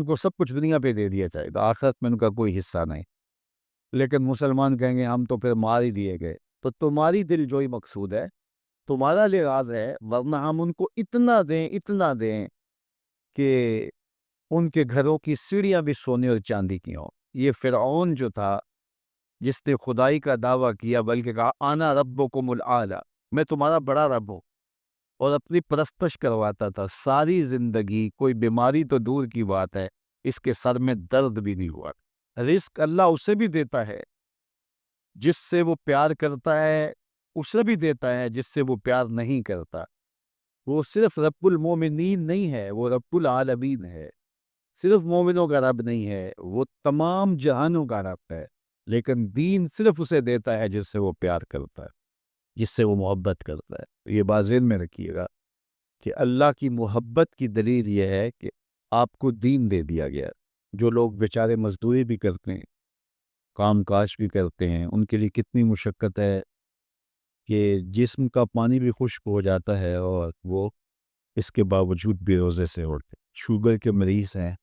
ان کو سب کچھ دنیا پہ دے دیا جائے گا، آخرت میں ان کا کوئی حصہ نہیں۔ لیکن مسلمان کہیں گے ہم تو پھر مار ہی دیے گئے۔ تو تمہاری دل جوئی مقصود ہے، تمہارا لحاظ ہے، ورنہ ہم ان کو اتنا دیں کہ ان کے گھروں کی سیڑھیاں بھی سونے اور چاندی کی ہوں۔ یہ فرعون جو تھا، جس نے خدائی کا دعویٰ کیا، بلکہ کہا آنا ربکم الاعلی، میں تمہارا بڑا رب ہوں، اور اپنی پرستش کرواتا تھا ساری زندگی، کوئی بیماری تو دور کی بات ہے، اس کے سر میں درد بھی نہیں ہوا۔ رزق اللہ اسے بھی دیتا ہے جس سے وہ پیار کرتا ہے، اسے بھی دیتا ہے جس سے وہ پیار نہیں کرتا۔ وہ صرف رب المومنین نہیں ہے، وہ رب العالمین ہے۔ صرف مومنوں کا رب نہیں ہے، وہ تمام جہانوں کا رب ہے۔ لیکن دین صرف اسے دیتا ہے جس سے وہ پیار کرتا ہے، جس سے وہ محبت کرتا ہے۔ یہ بات ذہن میں رکھیے گا کہ اللہ کی محبت کی دلیل یہ ہے کہ آپ کو دین دے دیا گیا۔ جو لوگ بیچارے مزدوری بھی کرتے ہیں، کام کاج بھی کرتے ہیں، ان کے لیے کتنی مشقت ہے کہ جسم کا پانی بھی خشک ہو جاتا ہے، اور وہ اس کے باوجود بھی روزے سے اٹھتے۔ شوگر کے مریض ہیں،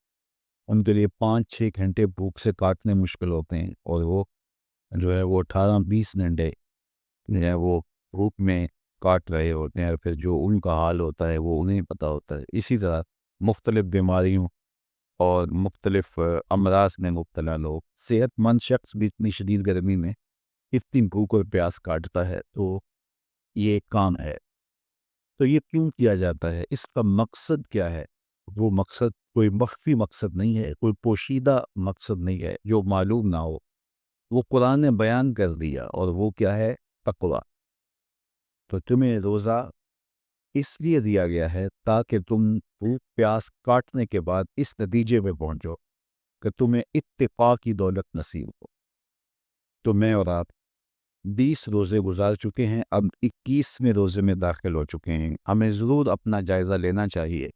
ان کے لیے 5-6 گھنٹے بھوک سے کاٹنے مشکل ہوتے ہیں، اور وہ جو ہے وہ 18-20 گھنٹے جو ہے وہ بھوک میں کاٹ رہے ہوتے ہیں، اور پھر جو ان کا حال ہوتا ہے وہ انہیں پتہ ہوتا ہے۔ اسی طرح مختلف بیماریوں اور مختلف امراض میں مبتلا لوگ، صحت مند شخص بھی اتنی شدید گرمی میں اتنی بھوک اور پیاس کاٹتا ہے۔ تو یہ ایک کام ہے۔ تو یہ کیوں کیا جاتا ہے؟ اس کا مقصد کیا ہے؟ وہ مقصد کوئی مخفی مقصد نہیں ہے، کوئی پوشیدہ مقصد نہیں ہے جو معلوم نہ ہو۔ وہ قرآن نے بیان کر دیا، اور وہ کیا ہے؟ تقویٰ۔ تو تمہیں روزہ اس لیے دیا گیا ہے تاکہ تم بھوک پیاس کاٹنے کے بعد اس نتیجے میں پہنچو کہ تمہیں اتقاء کی دولت نصیب ہو۔ تو میں اور آپ 20 روزے گزار چکے ہیں، اب 21ویں روزے میں داخل ہو چکے ہیں۔ ہمیں ضرور اپنا جائزہ لینا چاہیے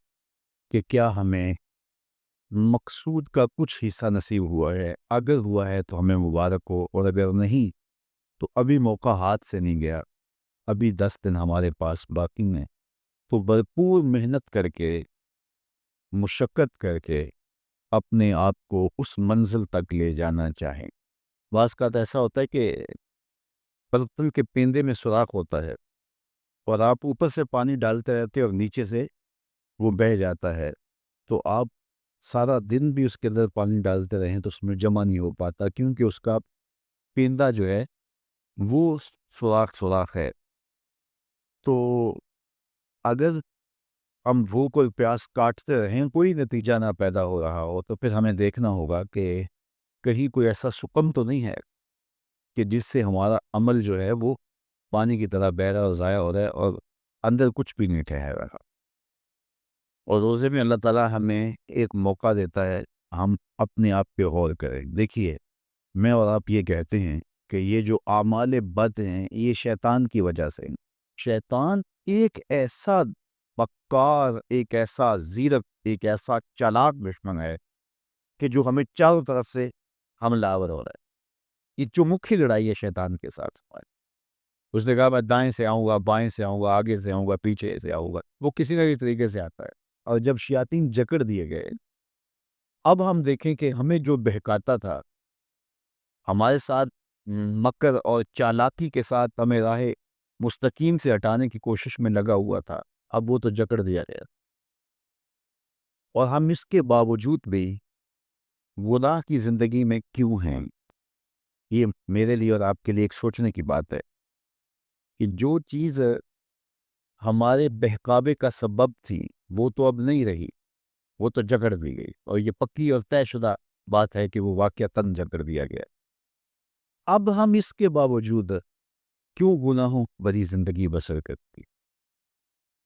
کہ کیا ہمیں مقصود کا کچھ حصہ نصیب ہوا ہے۔ اگر ہوا ہے تو ہمیں مبارک ہو، اور اگر نہیں تو ابھی موقع ہاتھ سے نہیں گیا، ابھی 10 دن ہمارے پاس باقی ہیں۔ تو بھرپور محنت کر کے، مشقت کر کے اپنے آپ کو اس منزل تک لے جانا چاہیں۔ بعض کا ایسا ہوتا ہے کہ برتن کے پیندے میں سوراخ ہوتا ہے، اور آپ اوپر سے پانی ڈالتے رہتے اور نیچے سے وہ بہہ جاتا ہے، تو آپ سارا دن بھی اس کے اندر پانی ڈالتے رہیں تو اس میں جمع نہیں ہو پاتا، کیونکہ اس کا پیندہ جو ہے وہ سوراخ ہے۔ تو اگر ہم بھوک اور پیاس کاٹتے رہیں، کوئی نتیجہ نہ پیدا ہو رہا ہو، تو پھر ہمیں دیکھنا ہوگا کہ کہیں کوئی ایسا سکم تو نہیں ہے کہ جس سے ہمارا عمل جو ہے وہ پانی کی طرح بہہ رہا اور ضائع ہو رہا ہے، اور اندر کچھ بھی نہیں ٹھہر رہا۔ اور روزے میں اللہ تعالیٰ ہمیں ایک موقع دیتا ہے ہم اپنے آپ پہ غور کریں۔ دیکھیے، میں اور آپ یہ کہتے ہیں کہ یہ جو اعمال بد ہیں یہ شیطان کی وجہ سے ہیں۔ شیطان ایک ایسا بکار، ایک ایسا زیرک، ایک ایسا چالاک دشمن ہے کہ جو ہمیں چاروں طرف سے حملہ آور ہو رہا ہے۔ یہ چمکھی لڑائی ہے شیطان کے ساتھ ہماری۔ اس نے کہا میں دائیں سے آؤں گا، بائیں سے آؤں گا، آگے سے آؤں گا، پیچھے سے آؤں گا، وہ کسی نہ کسی طریقے سے آتا ہے۔ اور جب شیاطین جکڑ دیے گئے، اب ہم دیکھیں کہ ہمیں جو بہکاتا تھا، ہمارے ساتھ مکر اور چالاکی کے ساتھ ہمیں راہ مستقیم سے ہٹانے کی کوشش میں لگا ہوا تھا، اب وہ تو جکڑ دیا گیا، اور ہم اس کے باوجود بھی گناہ کی زندگی میں کیوں ہیں؟ یہ میرے لیے اور آپ کے لیے ایک سوچنے کی بات ہے کہ جو چیز ہمارے بہکاوے کا سبب تھی وہ تو اب نہیں رہی، وہ تو جکڑ دی گئی، اور یہ پکی اور طے شدہ بات ہے کہ وہ واقعتاً جکڑ دیا گیا۔ اب ہم اس کے باوجود کیوں گناہوں بھری زندگی بسر کرتی؟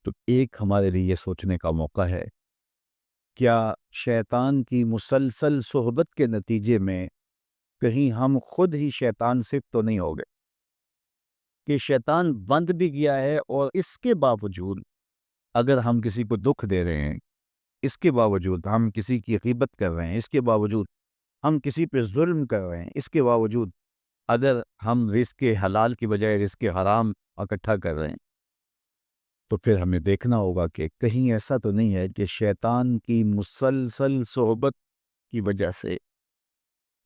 تو ایک ہمارے لیے یہ سوچنے کا موقع ہے، کیا شیطان کی مسلسل صحبت کے نتیجے میں کہیں ہم خود ہی شیطان سے تو نہیں ہو گئے کہ شیطان بند بھی گیا ہے، اور اس کے باوجود اگر ہم کسی کو دکھ دے رہے ہیں، اس کے باوجود ہم کسی کی غیبت کر رہے ہیں، اس کے باوجود ہم کسی پہ ظلم کر رہے ہیں، اس کے باوجود اگر ہم رزق حلال کی بجائے رزق حرام اکٹھا کر رہے ہیں، تو پھر ہمیں دیکھنا ہوگا کہ کہیں ایسا تو نہیں ہے کہ شیطان کی مسلسل صحبت کی وجہ سے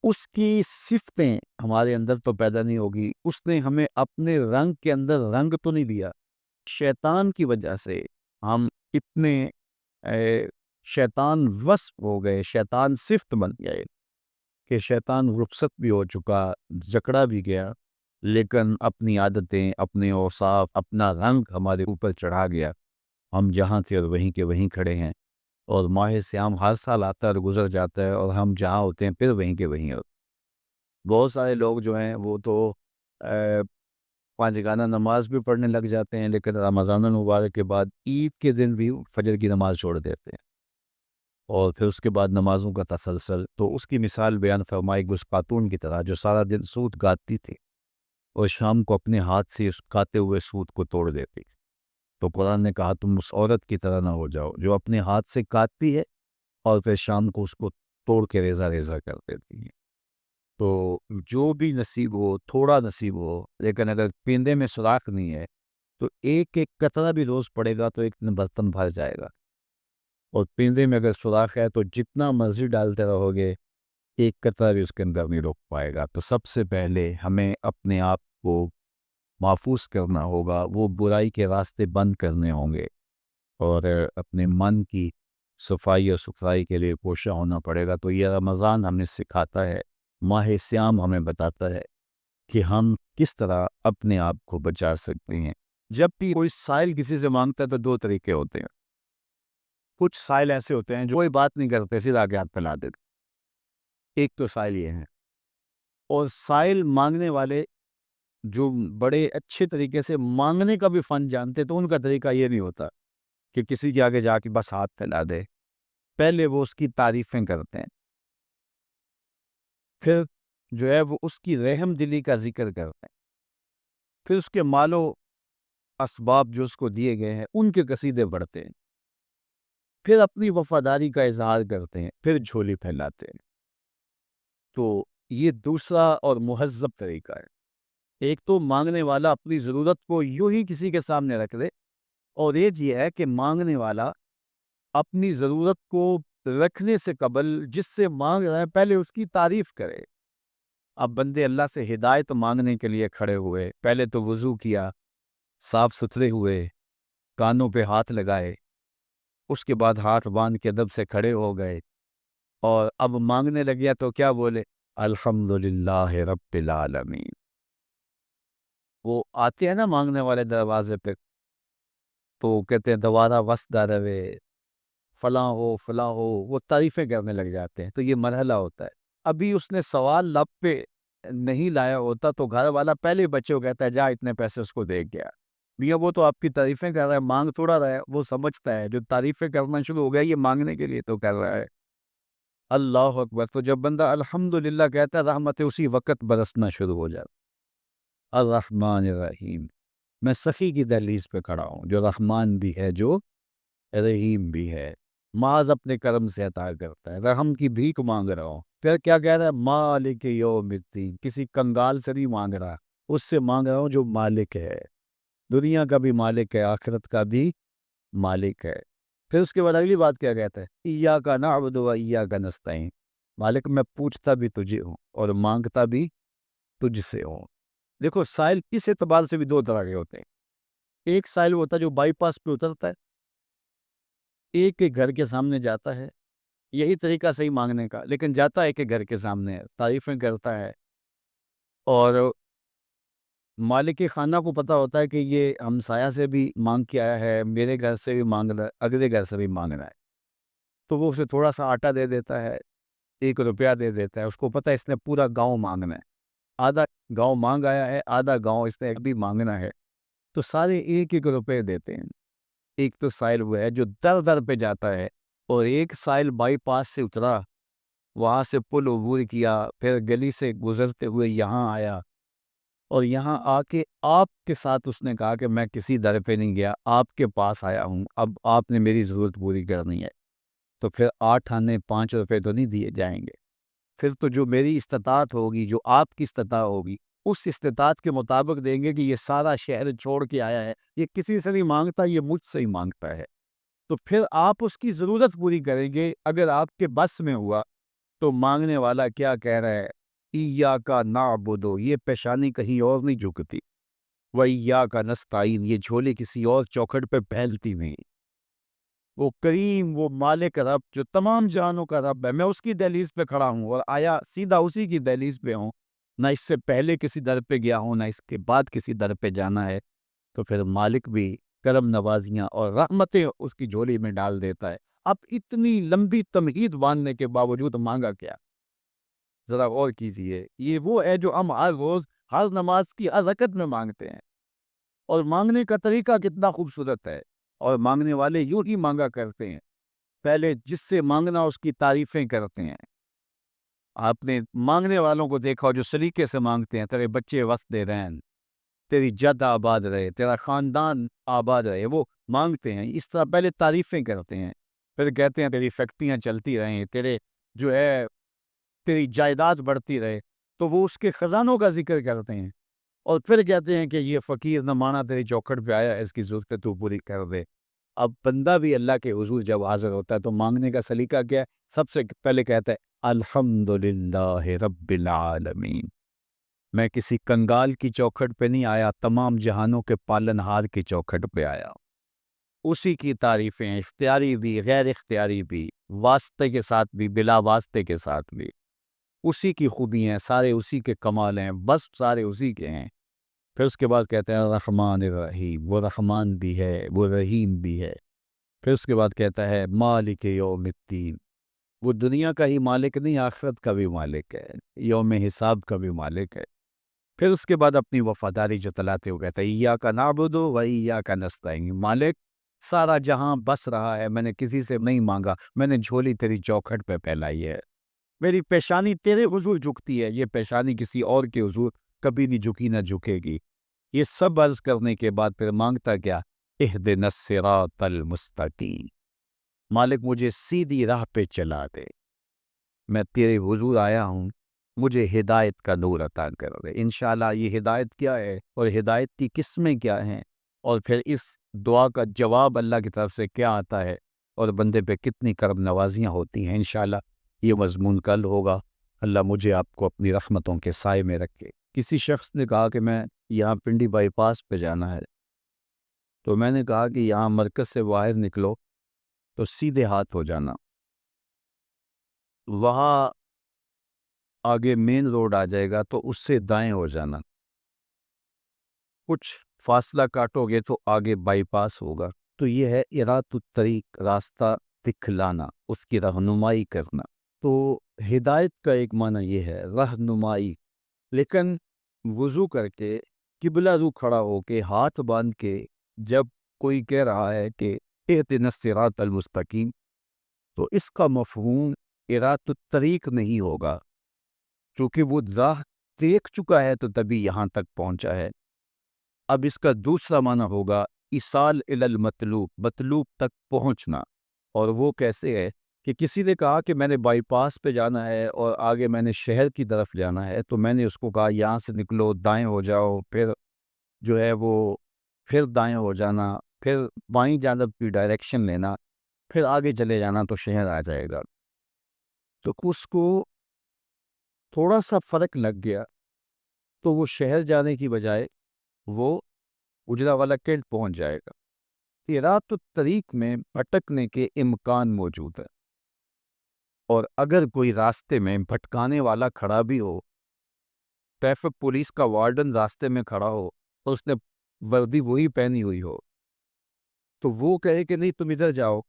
اس کی صفتیں ہمارے اندر تو پیدا نہیں ہوگی. اس نے ہمیں اپنے رنگ کے اندر رنگ تو نہیں دیا. شیطان کی وجہ سے ہم اتنے شیطان وصف ہو گئے, شیطان صفت بن گئے کہ شیطان رخصت بھی ہو چکا, جکڑا بھی گیا, لیکن اپنی عادتیں, اپنے اوصاف, اپنا رنگ ہمارے اوپر چڑھا گیا. ہم جہاں تھے اور وہیں کے وہیں کھڑے ہیں, اور ماہ سیام ہر سال آتا ہے اور گزر جاتا ہے, اور ہم جہاں ہوتے ہیں پھر وہیں کے وہیں ہوتے. بہت سارے لوگ جو ہیں وہ تو پانچ گانہ نماز بھی پڑھنے لگ جاتے ہیں, لیکن رمضان المبارک کے بعد عید کے دن بھی فجر کی نماز چھوڑ دیتے ہیں, اور پھر اس کے بعد نمازوں کا تسلسل. تو اس کی مثال بیان فرمائی اس خاتون کی طرح جو سارا دن سوت گاتی تھی اور شام کو اپنے ہاتھ سے اس گاتے ہوئے سوت کو توڑ دیتی تھی. تو قرآن نے کہا تم اس عورت کی طرح نہ ہو جاؤ جو اپنے ہاتھ سے کاٹتی ہے اور پھر شام کو اس کو توڑ کے ریزہ ریزہ کر دیتی ہے. تو جو بھی نصیب ہو, تھوڑا نصیب ہو, لیکن اگر پیندے میں سوراخ نہیں ہے تو ایک ایک قطرہ بھی روز پڑے گا تو ایک دن برتن بھر جائے گا. اور پیندے میں اگر سوراخ ہے تو جتنا مرضی ڈالتے رہو گے ایک قطرہ بھی اس کے اندر نہیں روک پائے گا. تو سب سے پہلے ہمیں اپنے آپ کو محفوظ کرنا ہوگا, وہ برائی کے راستے بند کرنے ہوں گے, اور اپنے من کی صفائی اور ستھرائی کے لیے کوشاں ہونا پڑے گا. تو یہ رمضان ہمیں سکھاتا ہے, ماہ سیام ہمیں بتاتا ہے کہ ہم کس طرح اپنے آپ کو بچا سکتے ہیں. جب بھی کوئی سائل کسی سے مانگتا ہے تو دو طریقے ہوتے ہیں. کچھ سائل ایسے ہوتے ہیں جو کوئی بات نہیں کرتے, سیدھا آگے ہاتھ پھیلا دیتے. ایک تو سائل یہ ہے. اور سائل مانگنے والے جو بڑے اچھے طریقے سے مانگنے کا بھی فن جانتے تو ان کا طریقہ یہ نہیں ہوتا کہ کسی کے آگے جا کے بس ہاتھ پھیلا دے. پہلے وہ اس کی تعریفیں کرتے ہیں, پھر جو ہے وہ اس کی رحم دلی کا ذکر کرتے ہیں, پھر اس کے مال و اسباب جو اس کو دیے گئے ہیں ان کے قصیدے پڑھتے ہیں, پھر اپنی وفاداری کا اظہار کرتے ہیں, پھر جھولی پھیلاتے ہیں. تو یہ دوسرا اور مہذب طریقہ ہے. ایک تو مانگنے والا اپنی ضرورت کو یوں ہی کسی کے سامنے رکھ دے, اور ایک یہ ہے کہ مانگنے والا اپنی ضرورت کو رکھنے سے قبل جس سے مانگ رہا ہے پہلے اس کی تعریف کرے. اب بندے اللہ سے ہدایت مانگنے کے لیے کھڑے ہوئے, پہلے تو وضو کیا, صاف ستھرے ہوئے, کانوں پہ ہاتھ لگائے, اس کے بعد ہاتھ باندھ کے ادب سے کھڑے ہو گئے, اور اب مانگنے لگیا تو کیا بولے, الحمدللہ رب العالمین. وہ آتے ہیں نا مانگنے والے دروازے پہ, تو کہتے ہیں دوبارہ وسدا روے, فلاں ہو فلاں ہو, وہ تعریفیں کرنے لگ جاتے ہیں. تو یہ مرحلہ ہوتا ہے. ابھی اس نے سوال لب پہ نہیں لایا ہوتا تو گھر والا پہلے بچے کو کہتا ہے جا اتنے پیسے اس کو دے گیا. میاں وہ تو آپ کی تعریفیں کر رہا ہے, مانگ تھوڑا رہا ہے. وہ سمجھتا ہے جو تعریفیں کرنا شروع ہو گیا یہ مانگنے کے لیے تو کر رہا ہے. اللہ اکبر. تو جب بندہ الحمدللہ کہتا ہے رحمت اسی وقت برسنا شروع ہو جاتا. الرحمن الرحیم. میں سخی کی دہلیز پہ کھڑا ہوں جو رحمان بھی ہے جو رحیم بھی ہے. معاذ اپنے کرم سے عطا کرتا ہے, رحم کی بھیک مانگ رہا ہوں. پھر کیا کہہ رہا ہے, مالک یوم الدین. کسی کنگال سے نہیں مانگ رہا, اس سے مانگ رہا ہوں جو مالک ہے, دنیا کا بھی مالک ہے, آخرت کا بھی مالک ہے. پھر اس کے بعد اگلی بات کیا کہتا ہے, ایاک نعبد و ایاک نستعین. مالک میں پوچھتا بھی تجھے ہوں اور مانگتا بھی تجھ سے ہوں. دیکھو سائل اس اعتبار سے بھی دو طرح کے ہوتے ہیں. ایک سائل ہوتا ہے جو بائی پاس پہ اترتا ہے, ایک کے گھر کے سامنے جاتا ہے, یہی طریقہ صحیح مانگنے کا, لیکن جاتا ہے کہ گھر کے سامنے تعریفیں کرتا ہے, اور مالک خانہ کو پتہ ہوتا ہے کہ یہ ہمسایہ سے بھی مانگ کے آیا ہے, میرے گھر سے بھی مانگ رہا ہے, اگلے گھر سے بھی مانگ رہا ہے. تو وہ اسے تھوڑا سا آٹا دے دیتا ہے, 1 روپیہ دے دیتا ہے. اس کو پتہ ہے اس نے پورا گاؤں مانگنا ہے, آدھا گاؤں مانگ آیا ہے, آدھا گاؤں اس نے ابھی مانگنا ہے. تو سارے 1 روپے دیتے ہیں. ایک تو سائل وہ ہے جو در در پہ جاتا ہے, اور ایک سائل بائی پاس سے اترا, وہاں سے پل عبور کیا, پھر گلی سے گزرتے ہوئے یہاں آیا, اور یہاں آ کے آپ کے ساتھ اس نے کہا کہ میں کسی در پہ نہیں گیا, آپ کے پاس آیا ہوں, اب آپ نے میری ضرورت پوری کرنی ہے. تو پھر 8 آنے 5 روپے تو نہیں دیے جائیں گے. پھر تو جو میری استطاعت ہوگی, جو آپ کی استطاعت ہوگی, اس استطاعت کے مطابق دیں گے کہ یہ سارا شہر چھوڑ کے آیا ہے, یہ کسی سے نہیں مانگتا, یہ مجھ سے ہی مانگتا ہے. تو پھر آپ اس کی ضرورت پوری کریں گے. اگر آپ کے بس میں ہوا تو مانگنے والا کیا کہہ رہا ہے؟ ایاکا نعبدو، یہ پیشانی کہیں اور نہیں جھکتی، وایاکا نستعین، یہ جھولی کسی اور چوکھٹ پہ پھیلتی نہیں۔ وہ کریم، وہ مالک رب جو تمام جہانوں کا رب ہے، میں اس کی دہلیز پہ کھڑا ہوں، اور آیا سیدھا اسی کی دہلیز پہ ہوں، نہ اس سے پہلے کسی در پہ گیا ہوں نہ اس کے بعد کسی در پہ جانا ہے، تو پھر مالک بھی کرم نوازیاں اور رحمتیں اس کی جھولی میں ڈال دیتا ہے۔ اب اتنی لمبی تمہید باندھنے کے باوجود مانگا کیا؟ ذرا غور کیجئے، یہ وہ ہے جو ہم ہر روز ہر نماز کی ہر رکعت میں مانگتے ہیں، اور مانگنے کا طریقہ کتنا خوبصورت ہے، اور مانگنے والے یوں ہی مانگا کرتے ہیں، پہلے جس سے مانگنا اس کی تعریفیں کرتے ہیں۔ آپ نے مانگنے والوں کو دیکھا ہو جو سلیقے سے مانگتے ہیں، تیرے بچے وسط رہن، تیری جد آباد رہے، تیرا خاندان آباد رہے، وہ مانگتے ہیں اس طرح، پہلے تعریفیں کرتے ہیں، پھر کہتے ہیں تیری فیکٹریاں چلتی رہیں، تیرے جو ہے تیری جائیداد بڑھتی رہے، تو وہ اس کے خزانوں کا ذکر کرتے ہیں، اور پھر کہتے ہیں کہ یہ فقیر نہ مانا تیری چوکھٹ پہ آیا، اس کی ضرورتیں تو پوری کر دے۔ اب بندہ بھی اللہ کے حضور جب حاضر ہوتا ہے تو مانگنے کا سلیقہ کیا ہے؟ سب سے پہلے کہتا ہے الحمدللہ رب العالمین، میں کسی کنگال کی چوکھٹ پہ نہیں آیا، تمام جہانوں کے پالنہار کی چوکھٹ پہ آیا۔ اسی کی تعریفیں اختیاری بھی غیر اختیاری بھی، واسطے کے ساتھ بھی بلا واسطے کے ساتھ بھی، اسی کی خوبی ہیں، سارے اسی کے کمال ہیں، بس سارے اسی کے ہیں۔ پھر اس کے بعد کہتے ہیں رحمان الرحیم، وہ رحمان بھی ہے وہ رحیم بھی ہے۔ پھر اس کے بعد کہتا ہے مالک یوم الدین، وہ دنیا کا ہی مالک نہیں، آخرت کا بھی مالک ہے، یوم حساب کا بھی مالک ہے۔ پھر اس کے بعد اپنی وفاداری جتلاتے ہوئے کہتا ہے ایاک نعبد و ایاک نستعین، مالک سارا جہاں بس رہا ہے، میں نے کسی سے نہیں مانگا، میں نے جھولی تیری چوکھٹ پہ پھیلائی ہے، میری پیشانی تیرے حضور جھکتی ہے، یہ پیشانی کسی اور کے حضور کبھی نہیں جھکی نہ جھکے گی۔ یہ سب عرض کرنے کے بعد پھر مانگتا کیا؟ اہدنا الصراط المستقیم، مالک مجھے سیدھی راہ پہ چلا دے، میں تیرے حضور آیا ہوں، مجھے ہدایت کا نور عطا کر دے۔ انشاءاللہ یہ ہدایت کیا ہے اور ہدایت کی قسمیں کیا ہیں، اور پھر اس دعا کا جواب اللہ کی طرف سے کیا آتا ہے، اور بندے پہ کتنی کرم نوازیاں ہوتی ہیں، انشاءاللہ یہ مضمون کل ہوگا۔ اللہ مجھے آپ کو اپنی رحمتوں کے سائے میں رکھے۔ کسی شخص نے کہا کہ میں یہاں پنڈی بائی پاس پہ جانا ہے، تو میں نے کہا کہ یہاں مرکز سے باہر نکلو تو سیدھے ہاتھ ہو جانا، وہاں آگے مین روڈ آ جائے گا تو اس سے دائیں ہو جانا، کچھ فاصلہ کاٹو گے تو آگے بائی پاس ہوگا۔ تو یہ ہے ارات الطریق، راستہ دکھلانا، اس کی رہنمائی کرنا۔ تو ہدایت کا ایک معنی یہ ہے رہنمائی، لیکن وضو کر کے قبلہ رو کھڑا ہو کے ہاتھ باندھ کے جب کوئی کہہ رہا ہے کہ اہدنا الصراط المستقیم، تو اس کا مفہوم ارات الطریق نہیں ہوگا، چونکہ وہ راہ دیکھ چکا ہے تو تبھی یہاں تک پہنچا ہے۔ اب اس کا دوسرا معنی ہوگا ایصال الی المطلوب، مطلوب تک پہنچنا، اور وہ کیسے ہے کہ کسی نے کہا کہ میں نے بائی پاس پہ جانا ہے اور آگے میں نے شہر کی طرف جانا ہے، تو میں نے اس کو کہا یہاں سے نکلو، دائیں ہو جاؤ، پھر جو ہے وہ پھر دائیں ہو جانا، پھر بائیں جانب کی ڈائریکشن لینا، پھر آگے چلے جانا تو شہر آ جائے گا۔ تو اس کو تھوڑا سا فرق لگ گیا، تو وہ شہر جانے کی بجائے وہ اجرا والا کینٹ پہنچ جائے گا۔ ارات الطریق میں بھٹکنے کے امکان موجود ہے، اور اگر کوئی راستے میں بھٹکانے والا کھڑا بھی ہو، ٹریفک پولیس کا وارڈن راستے میں کھڑا ہو اور اس نے وردی وہی پہنی ہوئی ہو، تو وہ کہے کہ نہیں تم ادھر جاؤ،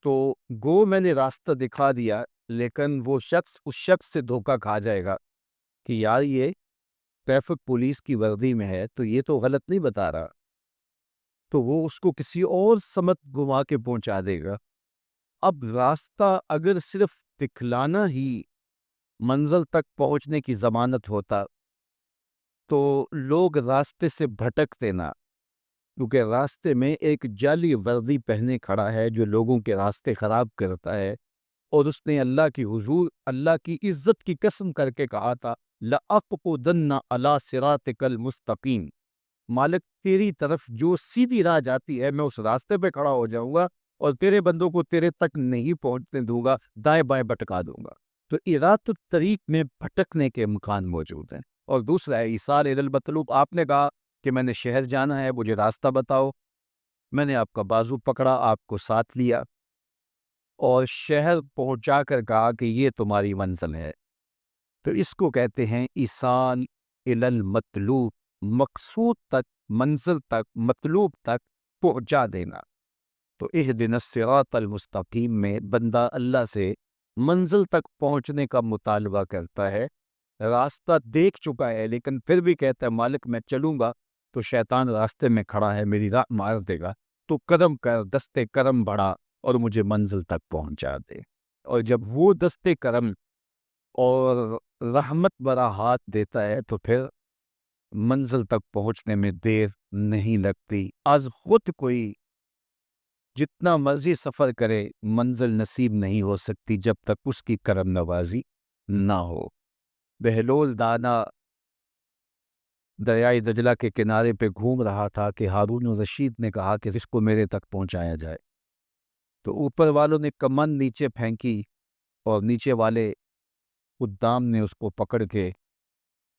تو گو میں نے راستہ دکھا دیا، لیکن وہ شخص اس شخص سے دھوکہ کھا جائے گا کہ یار یہ ٹریفک پولیس کی وردی میں ہے تو یہ تو غلط نہیں بتا رہا، تو وہ اس کو کسی اور سمت گھما کے پہنچا دے گا۔ اب راستہ اگر صرف دکھلانا ہی منزل تک پہنچنے کی ضمانت ہوتا تو لوگ راستے سے بھٹکتے نہ، کیونکہ راستے میں ایک جعلی وردی پہنے کھڑا ہے جو لوگوں کے راستے خراب کرتا ہے، اور اس نے اللہ کی حضور، اللہ کی عزت کی قسم کر کے کہا تھا لَأَقْعُدَنَّ عَلَىٰ صِرَاطِكَ الْمُسْتَقِيمِ، مالک تیری طرف جو سیدھی راہ جاتی ہے میں اس راستے پہ کھڑا ہو جاؤں گا، اور تیرے بندوں کو تیرے تک نہیں پہنچنے دوں گا، دائیں بائیں بٹکا دوں گا۔ تو ایرات الطریق میں بھٹکنے کے امکان موجود ہیں۔ اور دوسرا ہے ایصال الی المطلوب، آپ نے کہا کہ میں نے شہر جانا ہے، مجھے راستہ بتاؤ، میں نے آپ کا بازو پکڑا، آپ کو ساتھ لیا اور شہر پہنچا کر کہا کہ یہ تمہاری منزل ہے، تو اس کو کہتے ہیں ایصال الی المطلوب، مقصود تک، منزل تک، مطلوب تک پہنچا دینا۔ تو اہدنا الصراط المستقیم میں بندہ اللہ سے منزل تک پہنچنے کا مطالبہ کرتا ہے، راستہ دیکھ چکا ہے لیکن پھر بھی کہتا ہے مالک میں چلوں گا تو شیطان راستے میں کھڑا ہے، میری راہ مار دے گا، تو کرم کر، دستے کرم بڑھا اور مجھے منزل تک پہنچا دے۔ اور جب وہ دستے کرم اور رحمت برا ہاتھ دیتا ہے تو پھر منزل تک پہنچنے میں دیر نہیں لگتی۔ از خود کوئی جتنا مرضی سفر کرے منزل نصیب نہیں ہو سکتی جب تک اس کی کرم نوازی نہ ہو۔ بہلول دانا دریائے دجلہ کے کنارے پہ گھوم رہا تھا کہ ہارون الرشید نے کہا کہ اس کو میرے تک پہنچایا جائے، تو اوپر والوں نے کمند نیچے پھینکی اور نیچے والے خدام نے اس کو پکڑ کے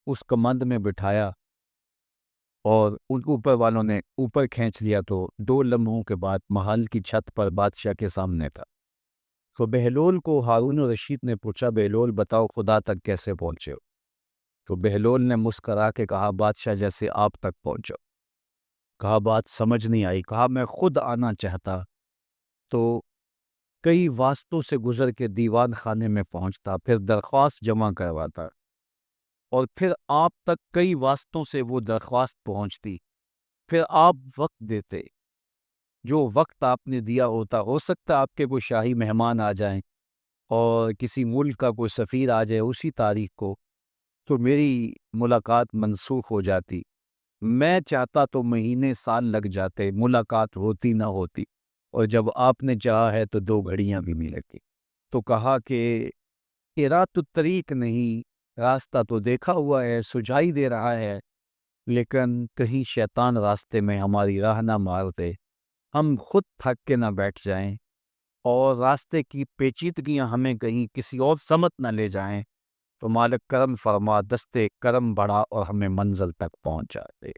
اس کمند میں بٹھایا اور ان اوپر والوں نے اوپر کھینچ لیا، تو 2 لمحوں کے بعد محل کی چھت پر بادشاہ کے سامنے تھا۔ تو بہلول کو ہارون الرشید نے پوچھا، بہلول بتاؤ خدا تک کیسے پہنچے ہو؟ تو بہلول نے مسکرا کے کہا بادشاہ جیسے آپ تک پہنچو۔ کہا بات سمجھ نہیں آئی۔ کہا میں خود آنا چاہتا تو کئی واسطوں سے گزر کے دیوان خانے میں پہنچتا، پھر درخواست جمع کرواتا اور پھر آپ تک کئی واسطوں سے وہ درخواست پہنچتی، پھر آپ وقت دیتے، جو وقت آپ نے دیا ہوتا، ہو سکتا آپ کے کوئی شاہی مہمان آ جائیں اور کسی ملک کا کوئی سفیر آ جائے اسی تاریخ کو، تو میری ملاقات منسوخ ہو جاتی، میں چاہتا تو مہینے سال لگ جاتے، ملاقات ہوتی نہ ہوتی، اور جب آپ نے چاہا ہے تو 2 گھڑیاں بھی نہیں لگی۔ تو کہا کہ ایرات الطریق نہیں، راستہ تو دیکھا ہوا ہے، سجائی دے رہا ہے، لیکن کہیں شیطان راستے میں ہماری راہ نہ مار دے، ہم خود تھک کے نہ بیٹھ جائیں اور راستے کی پیچیدگیاں ہمیں کہیں کسی اور سمت نہ لے جائیں، تو مالک کرم فرما، دستے کرم بڑھا اور ہمیں منزل تک پہنچا دے۔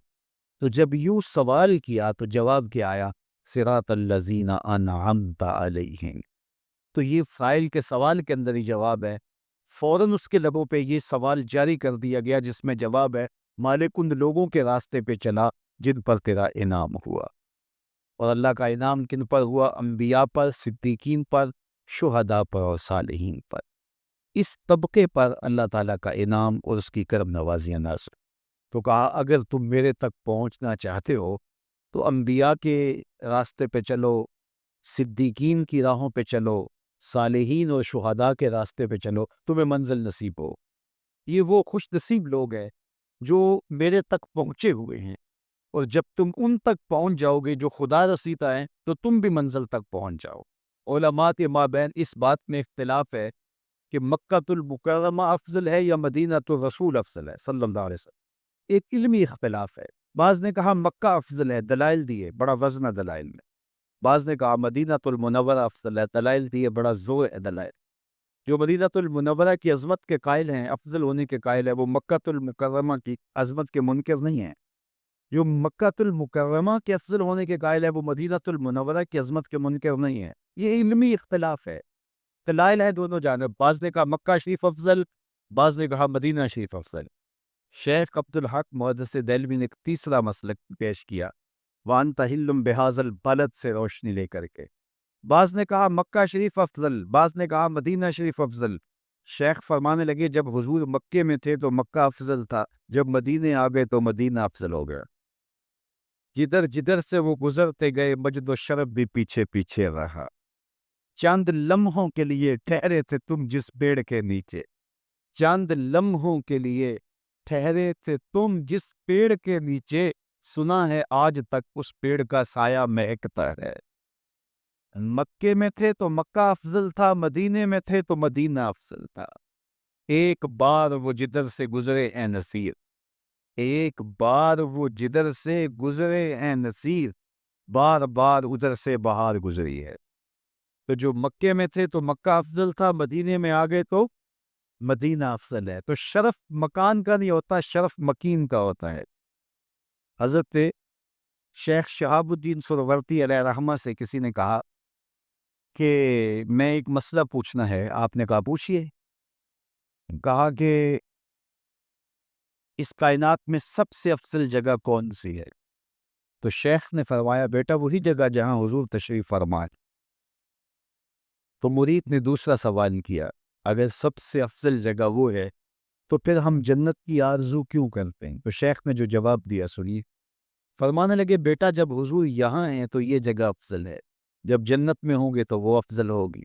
تو جب یوں سوال کیا تو جواب کیا آیا، صراط الذین انعمت علیہم۔ تو یہ سائل کے سوال کے اندر ہی جواب ہے، فوراً اس کے لبوں پہ یہ سوال جاری کر دیا گیا جس میں جواب ہے، مالک ان لوگوں کے راستے پہ چلا جن پر تیرا انعام ہوا۔ اور اللہ کا انعام کن پر ہوا؟ انبیاء پر، صدیقین پر، شہداء پر اور صالحین پر۔ اس طبقے پر اللہ تعالیٰ کا انعام اور اس کی کرم نوازیاں نازل۔ تو کہا اگر تم میرے تک پہنچنا چاہتے ہو تو انبیاء کے راستے پہ چلو، صدیقین کی راہوں پہ چلو، صالحین اور شہداء کے راستے پہ چلو، تمہیں منزل نصیب ہو۔ یہ وہ خوش نصیب لوگ ہیں جو میرے تک پہنچے ہوئے ہیں، اور جب تم ان تک پہنچ جاؤ گے جو خدا رسیدہ ہیں تو تم بھی منزل تک پہنچ جاؤ۔ علماء کے مابین اس بات میں اختلاف ہے کہ مکہ المکرمہ افضل ہے یا مدینہ الرسول افضل ہے صلی اللہ علیہ وسلم، ایک علمی اختلاف ہے۔ بعض نے کہا مکہ افضل ہے، دلائل دیے، بڑا وزن ہے دلائل میں۔ بعض نے کہا مدینہ المنورہ افضل ہے، دلائل دیے، بڑا زور ہے دلائل۔ جو مدینہ المنورہ کی عظمت کے قائل ہیں، افضل ہونے کے قائل ہیں، وہ مکہ المکرمہ کی عظمت کے منکر نہیں ہیں۔ جو مکہ المکرمہ کے افضل ہونے کے قائل ہے وہ مدینہ المنورہ کی عظمت کے منکر نہیں ہیں۔ یہ علمی اختلاف ہے، دلائل ہے دونوں جانب۔ بعض نے کہا مکہ شریف افضل، بعض نے کہا مدینہ شریف افضل۔ شیخ عبدالحق محدث دہلوی نے ایک تیسرا مسلک پیش کیا، وَأَنْتَ حِلٌّ بِهَذَا الْبَلَدِ سے روشنی لے کر کے۔ بعض نے کہا مکہ شریف افضل، بعض نے کہا مدینہ شریف افضل۔ شیخ فرمانے لگے جب حضور مکے میں تھے تو مکہ افضل تھا، جب مدینے آ گئے تو مدینہ افضل ہو گیا۔ جدھر جدھر سے وہ گزرتے گئے مجد و شرف بھی پیچھے پیچھے رہا۔ چند لمحوں کے لیے ٹھہرے تھے تم جس پیڑ کے نیچے، چند لمحوں کے لیے ٹھہرے تھے تم جس پیڑ کے نیچے، سنا ہے آج تک اس پیڑ کا سایہ مہکتا ہے۔ مکے میں تھے تو مکہ افضل تھا، مدینے میں تھے تو مدینہ افضل تھا۔ ایک بار وہ جدھر سے گزرے اے نصیر، ایک بار وہ جدھر سے گزرے اے نصیر، بار بار ادھر سے بہار گزری ہے۔ تو جو مکے میں تھے تو مکہ افضل تھا، مدینے میں آ گئے تو مدینہ افضل ہے۔ تو شرف مکان کا نہیں ہوتا، شرف مکین کا ہوتا ہے۔ حضرت شیخ شہاب الدین سہروردی علیہ رحمہ سے کسی نے کہا کہ میں ایک مسئلہ پوچھنا ہے۔ آپ نے کہا پوچھئے۔ کہا کہ اس کائنات میں سب سے افضل جگہ کون سی ہے؟ تو شیخ نے فرمایا بیٹا وہی جگہ جہاں حضور تشریف فرمائے۔ تو مرید نے دوسرا سوال کیا، اگر سب سے افضل جگہ وہ ہے تو پھر ہم جنت کی آرزو کیوں کرتے ہیں؟ تو شیخ نے جو جواب دیا سنیے۔ فرمانے لگے بیٹا جب حضور یہاں ہیں تو یہ جگہ افضل ہے، جب جنت میں ہوں گے تو وہ افضل ہوگی۔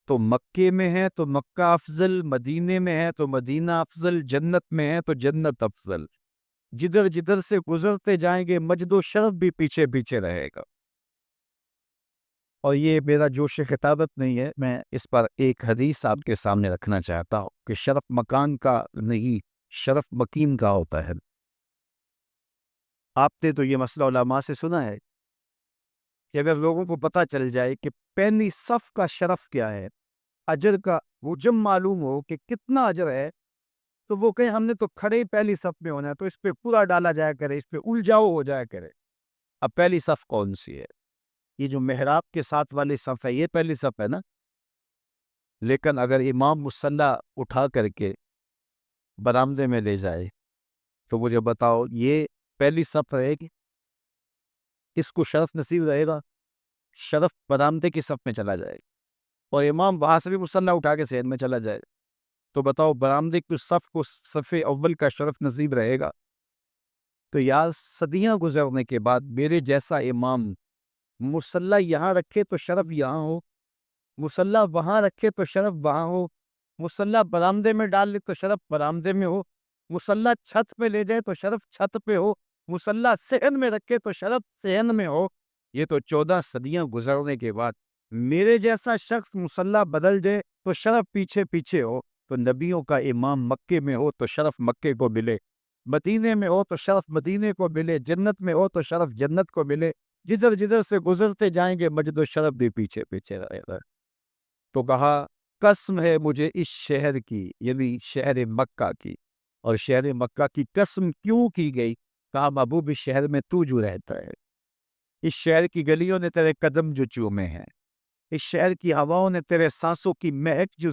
تو مکے میں ہے تو مکہ افضل، مدینے میں ہے تو مدینہ افضل، جنت میں ہے تو جنت افضل۔ جدھر جدھر سے گزرتے جائیں گے مجد و شرف بھی پیچھے پیچھے رہے گا۔ اور یہ میرا جوش خطابت نہیں ہے، میں اس پر ایک حدیث آپ کے سامنے رکھنا چاہتا ہوں کہ شرف مکان کا نہیں، شرف مکین کا ہوتا ہے۔ آپ نے تو یہ مسئلہ علماء سے سنا ہے کہ اگر لوگوں کو پتہ چل جائے کہ پہلی صف کا شرف کیا ہے، اجر کا وہ جب معلوم ہو کہ کتنا اجر ہے، تو وہ کہیں ہم نے تو کھڑے پہلی صف میں ہونا ہے، تو اس پہ پورا ڈالا جایا کرے، اس پہ الجھاؤ ہو جایا کرے۔ اب پہلی صف کون سی ہے؟ یہ جو محراب کے ساتھ والی صف ہے یہ پہلی صف ہے نا۔ لیکن اگر امام مصلی اٹھا کر کے برآمدے میں لے جائے تو مجھے بتاؤ یہ پہلی صف رہے گی؟ اس کو شرف نصیب رہے گا؟ شرف برآمدے کی صف میں چلا جائے اور امام وہاں سے بھی مصلی اٹھا کے صحن میں چلا جائے، تو بتاؤ برآمدے کی صف کو صف اول کا شرف نصیب رہے گا؟ تو یار صدیاں گزرنے کے بعد میرے جیسا امام مصلی یہاں رکھے تو شرف یہاں ہو، مصلی وہاں رکھے تو شرف وہاں ہو، مصلی برآمدے میں ڈال لے تو شرف برآمدے میں ہو، مصلی چھت پہ لے جائے تو شرف چھت پہ ہو، مصلی صحن میں رکھے تو شرف صحن میں ہو۔ یہ تو 14 صدیاں گزرنے کے بعد میرے جیسا شخص مصلی بدل دے تو شرف پیچھے پیچھے ہو۔ تو نبیوں کا امام مکے میں ہو تو شرف مکے کو ملے، مدینے میں ہو تو شرف مدینے کو ملے، جنت میں ہو تو شرف جنت کو ملے۔ جدھر جدھر سے گزرتے جائیں گے مجد و شرف بھی پیچھے پیچھے رہے گا۔ تو کہا قسم ہے مجھے اس شہر کی، یعنی شہر مکہ کی، اور شہر مکہ کی قسم کیوں کی گئی؟ کہا محبوب اس شہر میں تو جو رہتا ہے، اس شہر کی گلیوں نے تیرے قدم جو چومے ہیں، اس شہر کی ہواؤں نے تیرے سانسوں کی مہک جو